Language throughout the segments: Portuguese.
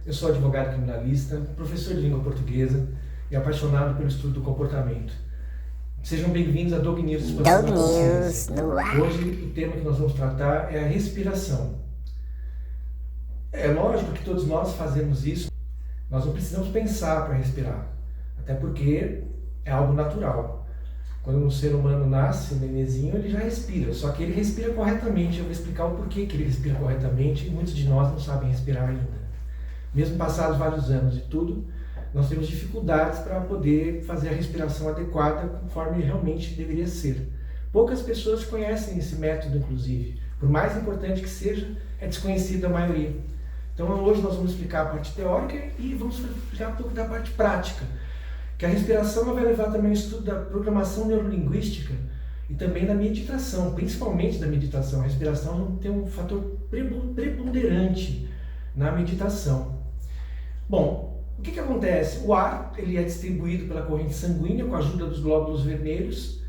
Eu sou advogado criminalista, professor de língua portuguesa e apaixonado pelo estudo do comportamento. Sejam bem-vindos a Dog News Expansão da Consciência. Hoje o tema que nós vamos tratar é a respiração. É lógico que todos nós fazemos isso, nós não precisamos pensar para respirar, até porque é algo natural. Quando um ser humano nasce, um nenenzinho, ele já respira, só que ele respira corretamente. Eu vou explicar o porquê que ele respira corretamente e muitos de nós não sabem respirar ainda. Mesmo passados vários anos e tudo, nós temos dificuldades para poder fazer a respiração adequada conforme realmente deveria ser. Poucas pessoas conhecem esse método, inclusive. Por mais importante que seja, é desconhecido a maioria. Então hoje nós vamos explicar a parte teórica e vamos explicar um pouco da parte prática. Que a respiração vai levar também ao estudo da programação neurolinguística e também da meditação, principalmente da meditação. A respiração tem um fator preponderante na meditação. Bom, o que acontece? O ar ele é distribuído pela corrente sanguínea com a ajuda dos glóbulos vermelhos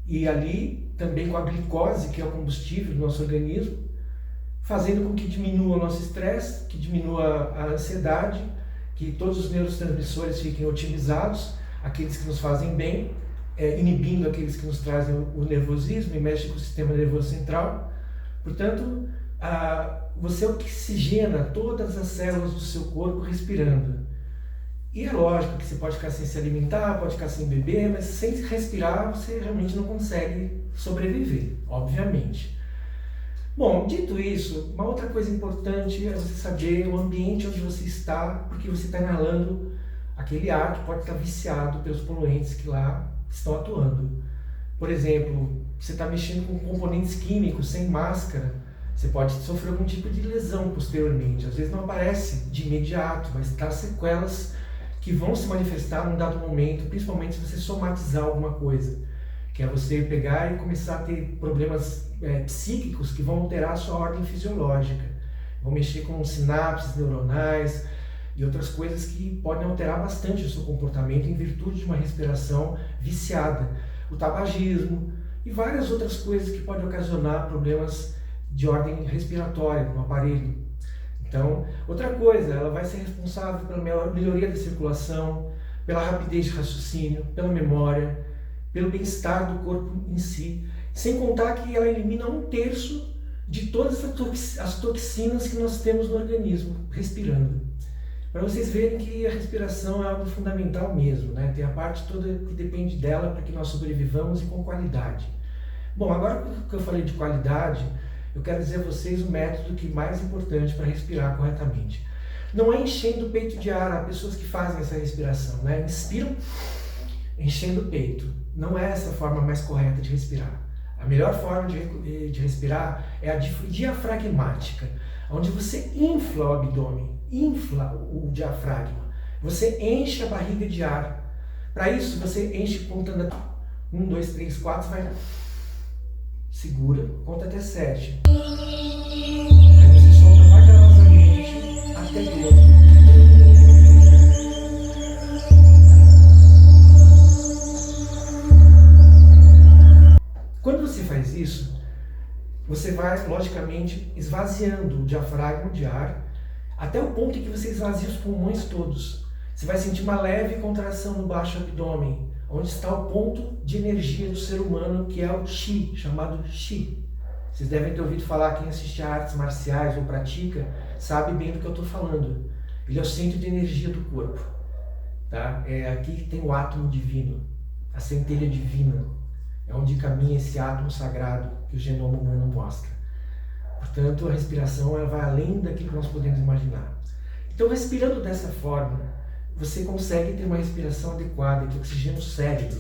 e ali também com a glicose, que é o combustível do nosso organismo, fazendo com que diminua o nosso estresse, que diminua a ansiedade, que todos os neurotransmissores fiquem otimizados, aqueles que nos fazem bem, inibindo aqueles que nos trazem o nervosismo e mexem com o sistema nervoso central. Portanto, você oxigena todas as células do seu corpo respirando. E é lógico que você pode ficar sem se alimentar, pode ficar sem beber, mas sem respirar você realmente não consegue sobreviver, obviamente. Bom, dito isso, uma outra coisa importante é você saber o ambiente onde você está, porque você está inalando aquele ar que pode estar viciado pelos poluentes que lá estão atuando. Por exemplo, você está mexendo com componentes químicos sem máscara, você pode sofrer algum tipo de lesão posteriormente. Às vezes não aparece de imediato, mas traz sequelas que vão se manifestar num dado momento, principalmente se você somatizar alguma coisa, que é você pegar e começar a ter problemas psíquicos que vão alterar a sua ordem fisiológica, vão mexer com sinapses neuronais e outras coisas que podem alterar bastante o seu comportamento em virtude de uma respiração viciada, o tabagismo e várias outras coisas que podem ocasionar problemas de ordem respiratória no aparelho. Então, outra coisa, ela vai ser responsável pela melhoria da circulação, pela rapidez de raciocínio, pela memória, pelo bem-estar do corpo em si, sem contar que ela elimina 1/3 de todas as toxinas que nós temos no organismo, respirando. Para vocês verem que a respiração é algo fundamental mesmo, né? Tem a parte toda que depende dela para que nós sobrevivamos e com qualidade. Bom, agora que eu falei de qualidade, eu quero dizer a vocês o método que é mais importante para respirar corretamente. Não é enchendo o peito de ar, há pessoas que fazem essa respiração, né? Inspiram enchendo o peito. Não é essa a forma mais correta de respirar. A melhor forma de respirar é a diafragmática, onde você infla o abdômen, infla o diafragma. Você enche a barriga de ar. Para isso, você enche contando 1, 2, 3, 4, vai. Segura, conta até 7. Aí você solta vagarosamente até 12. Quando você faz isso, você vai, logicamente, esvaziando o diafragma de ar até o ponto em que você esvazia os pulmões todos. Você vai sentir uma leve contração no baixo abdômen, onde está o ponto de energia do ser humano, que é o Qi, chamado Qi. Vocês devem ter ouvido falar, quem assiste a artes marciais ou pratica, sabe bem do que eu estou falando. Ele é o centro de energia do corpo. Tá? É aqui que tem o átomo divino, a centelha divina. É onde caminha esse átomo sagrado que o genoma humano mostra. Portanto, a respiração ela vai além daquilo que nós podemos imaginar. Então, respirando dessa forma, você consegue ter uma respiração adequada, que oxigena o cérebro,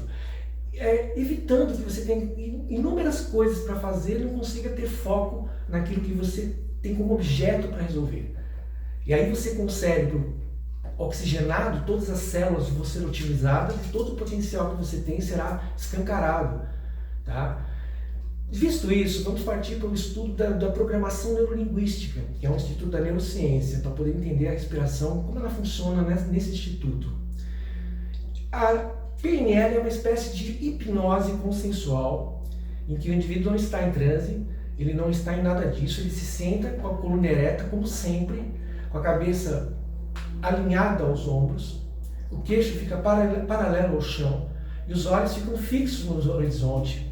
evitando que você tenha inúmeras coisas para fazer e não consiga ter foco naquilo que você tem como objeto para resolver. E aí você, com o cérebro oxigenado, todas as células vão ser utilizadas e todo o potencial que você tem será escancarado. Tá? Visto isso, vamos partir para o estudo da programação neurolinguística, que é um instituto da neurociência, para poder entender a respiração, como ela funciona nesse instituto. A PNL é uma espécie de hipnose consensual, em que o indivíduo não está em transe, ele não está em nada disso, ele se senta com a coluna ereta, como sempre, com a cabeça alinhada aos ombros, o queixo fica paralelo ao chão e os olhos ficam fixos no horizonte.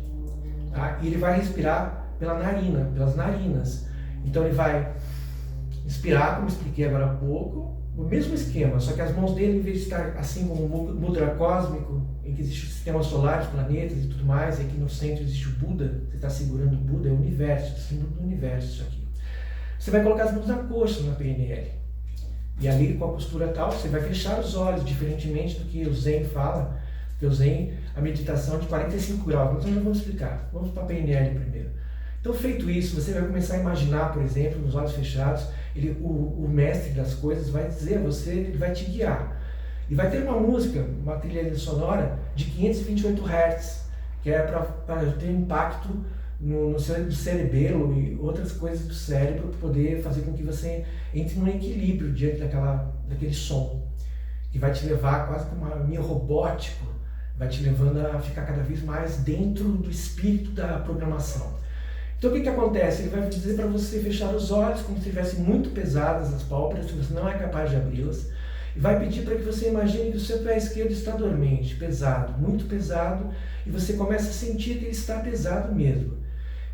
Tá? E ele vai respirar pela narina, pelas narinas. Então ele vai inspirar, como expliquei agora há pouco, o mesmo esquema, só que as mãos dele, em vez de estar assim como um mudra cósmico, em que existe o sistema solar, os planetas e tudo mais, e aqui no centro existe o Buda, você está segurando o Buda, é o universo, o símbolo do universo isso aqui. Você vai colocar as mãos na coxa, na PNL. E ali, com a postura tal, você vai fechar os olhos, diferentemente do que o Zen fala, porque o Zen, a meditação é de 45 graus, mas nós não vamos explicar, vamos para a PNL primeiro. Então, feito isso, você vai começar a imaginar, por exemplo, nos olhos fechados, o mestre das coisas vai dizer a você, ele vai te guiar. E vai ter uma música, uma trilha sonora de 528 Hz, que é para ter impacto no cerebelo e outras coisas do cérebro, para poder fazer com que você entre num equilíbrio diante daquele som, que vai te levar quase como meio robótico, vai te levando a ficar cada vez mais dentro do espírito da programação. Então o que acontece? Ele vai dizer para você fechar os olhos como se estivessem muito pesadas as pálpebras, que você não é capaz de abri-las, e vai pedir para que você imagine que o seu pé esquerdo está dormente, pesado, muito pesado, e você começa a sentir que ele está pesado mesmo.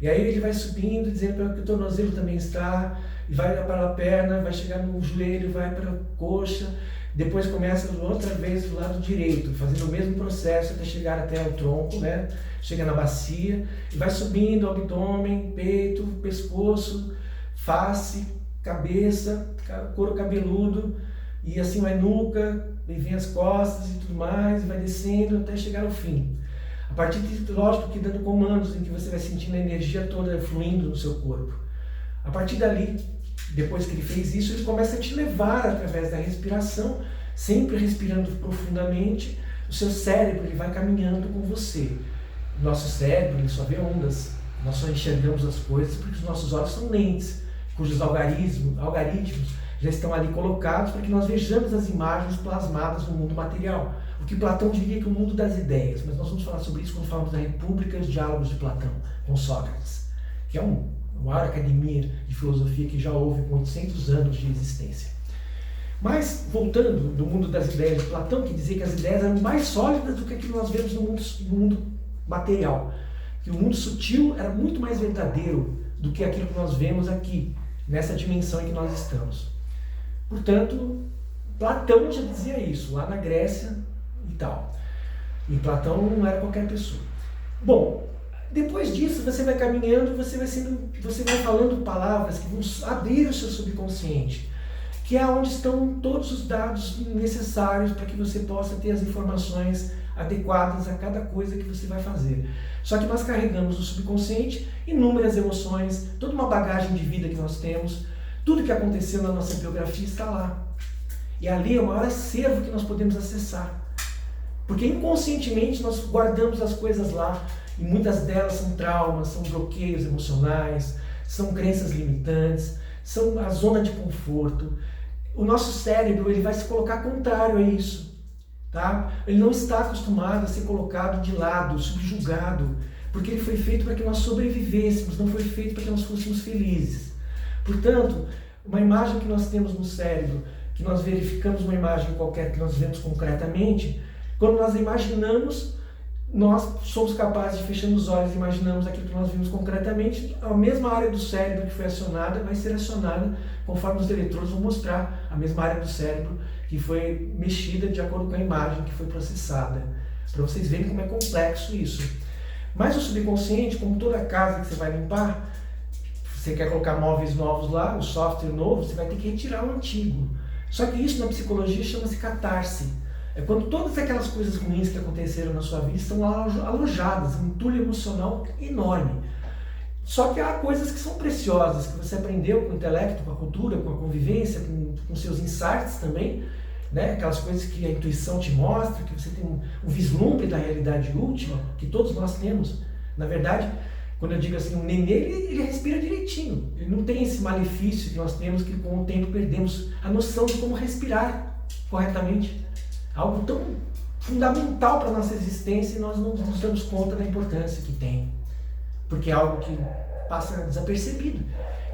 E aí ele vai subindo, dizendo que o tornozelo também está, e vai para a perna, vai chegar no joelho, vai para a coxa, depois começa outra vez do lado direito, fazendo o mesmo processo até chegar até o tronco, né? Chega na bacia, e vai subindo abdômen, peito, pescoço, face, cabeça, couro cabeludo, e assim vai nuca, e vem as costas e tudo mais, e vai descendo até chegar ao fim. A partir de, lógico, que dando comandos em que você vai sentindo a energia toda fluindo no seu corpo. A partir dali, depois que ele fez isso, ele começa a te levar através da respiração, sempre respirando profundamente, o seu cérebro ele vai caminhando com você. O nosso cérebro ele só vê ondas, nós só enxergamos as coisas porque os nossos olhos são lentes, cujos algoritmos já estão ali colocados para que nós vejamos as imagens plasmadas no mundo material. O que Platão diria que é o mundo das ideias, mas nós vamos falar sobre isso quando falamos da República e os Diálogos de Platão, com Sócrates, que é uma maior academia de filosofia que já houve com 800 anos de existência. Mas, voltando do mundo das ideias de Platão, que dizia que as ideias eram mais sólidas do que aquilo que nós vemos no mundo material, que o mundo sutil era muito mais verdadeiro do que aquilo que nós vemos aqui, nessa dimensão em que nós estamos. Portanto, Platão já dizia isso, lá na Grécia e tal. E Platão não era qualquer pessoa. Bom, depois disso você vai caminhando, você vai falando palavras que vão abrir o seu subconsciente, que é onde estão todos os dados necessários para que você possa ter as informações adequadas a cada coisa que você vai fazer. Só que nós carregamos no subconsciente inúmeras emoções, toda uma bagagem de vida que nós temos, tudo que aconteceu na nossa biografia está lá. E ali é o maior acervo que nós podemos acessar. Porque inconscientemente nós guardamos as coisas lá, e muitas delas são traumas, são bloqueios emocionais, são crenças limitantes, são a zona de conforto. O nosso cérebro ele vai se colocar contrário a isso. Tá? Ele não está acostumado a ser colocado de lado, subjugado, porque ele foi feito para que nós sobrevivêssemos, não foi feito para que nós fôssemos felizes. Portanto, uma imagem que nós temos no cérebro, que nós verificamos uma imagem qualquer que nós vemos concretamente, quando nós imaginamos, nós somos capazes de, fechando os olhos, imaginamos aquilo que nós vimos concretamente, a mesma área do cérebro que foi acionada vai ser acionada conforme os eletrodos vão mostrar a mesma área do cérebro que foi mexida de acordo com a imagem que foi processada. Para vocês verem como é complexo isso. Mas o subconsciente, como toda casa que você vai limpar, você quer colocar móveis novos lá, um software novo, você vai ter que retirar o antigo. Só que isso na psicologia chama-se catarse. É quando todas aquelas coisas ruins que aconteceram na sua vida estão alojadas, um entulho emocional enorme. Só que há coisas que são preciosas, que você aprendeu com o intelecto, com a cultura, com a convivência, com seus insights também, né? Aquelas coisas que a intuição te mostra, que você tem um vislumbre da realidade última, que todos nós temos. Na verdade, quando eu digo assim, um nenê, ele respira direitinho. Ele não tem esse malefício que nós temos, que com o tempo perdemos a noção de como respirar corretamente. Algo tão fundamental para a nossa existência e nós não nos damos conta da importância que tem. Porque é algo que passa desapercebido.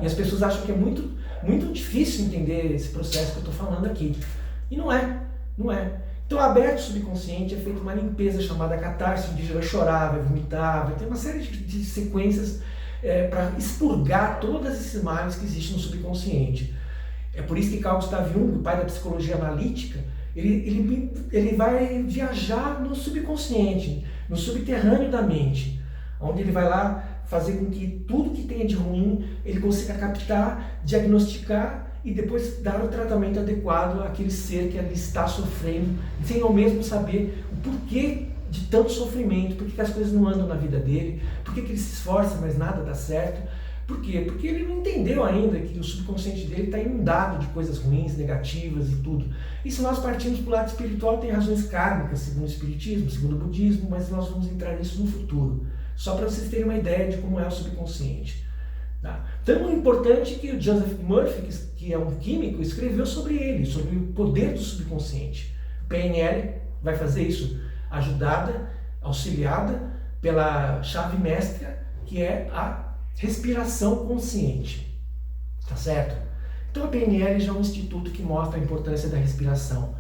E as pessoas acham que é muito, muito difícil entender esse processo que eu estou falando aqui. E não é, não é. Então, aberto subconsciente é feita uma limpeza chamada catarse, onde vai chorar, vai vomitar, vai ter uma série de sequências para expurgar todos esses males que existem no subconsciente. É por isso que Carl Gustav Jung, o pai da psicologia analítica, ele vai viajar no subconsciente, no subterrâneo da mente, onde ele vai lá fazer com que tudo que tenha de ruim ele consiga captar, diagnosticar e depois dar o tratamento adequado àquele ser que ali está sofrendo, sem ao mesmo saber o porquê de tanto sofrimento, por que as coisas não andam na vida dele, por que ele se esforça, mas nada dá certo. Por quê? Porque ele não entendeu ainda que o subconsciente dele está inundado de coisas ruins, negativas e tudo. E se nós partimos para o lado espiritual, tem razões kármicas, segundo o espiritismo, segundo o budismo, mas nós vamos entrar nisso no futuro. Só para vocês terem uma ideia de como é o subconsciente. Tá? Então é importante que o Joseph Murphy, que é um químico, escreveu sobre ele, sobre o poder do subconsciente. O PNL vai fazer isso, ajudada, auxiliada pela chave mestra, que é a respiração consciente. Tá certo? Então a PNL já é um instituto que mostra a importância da respiração.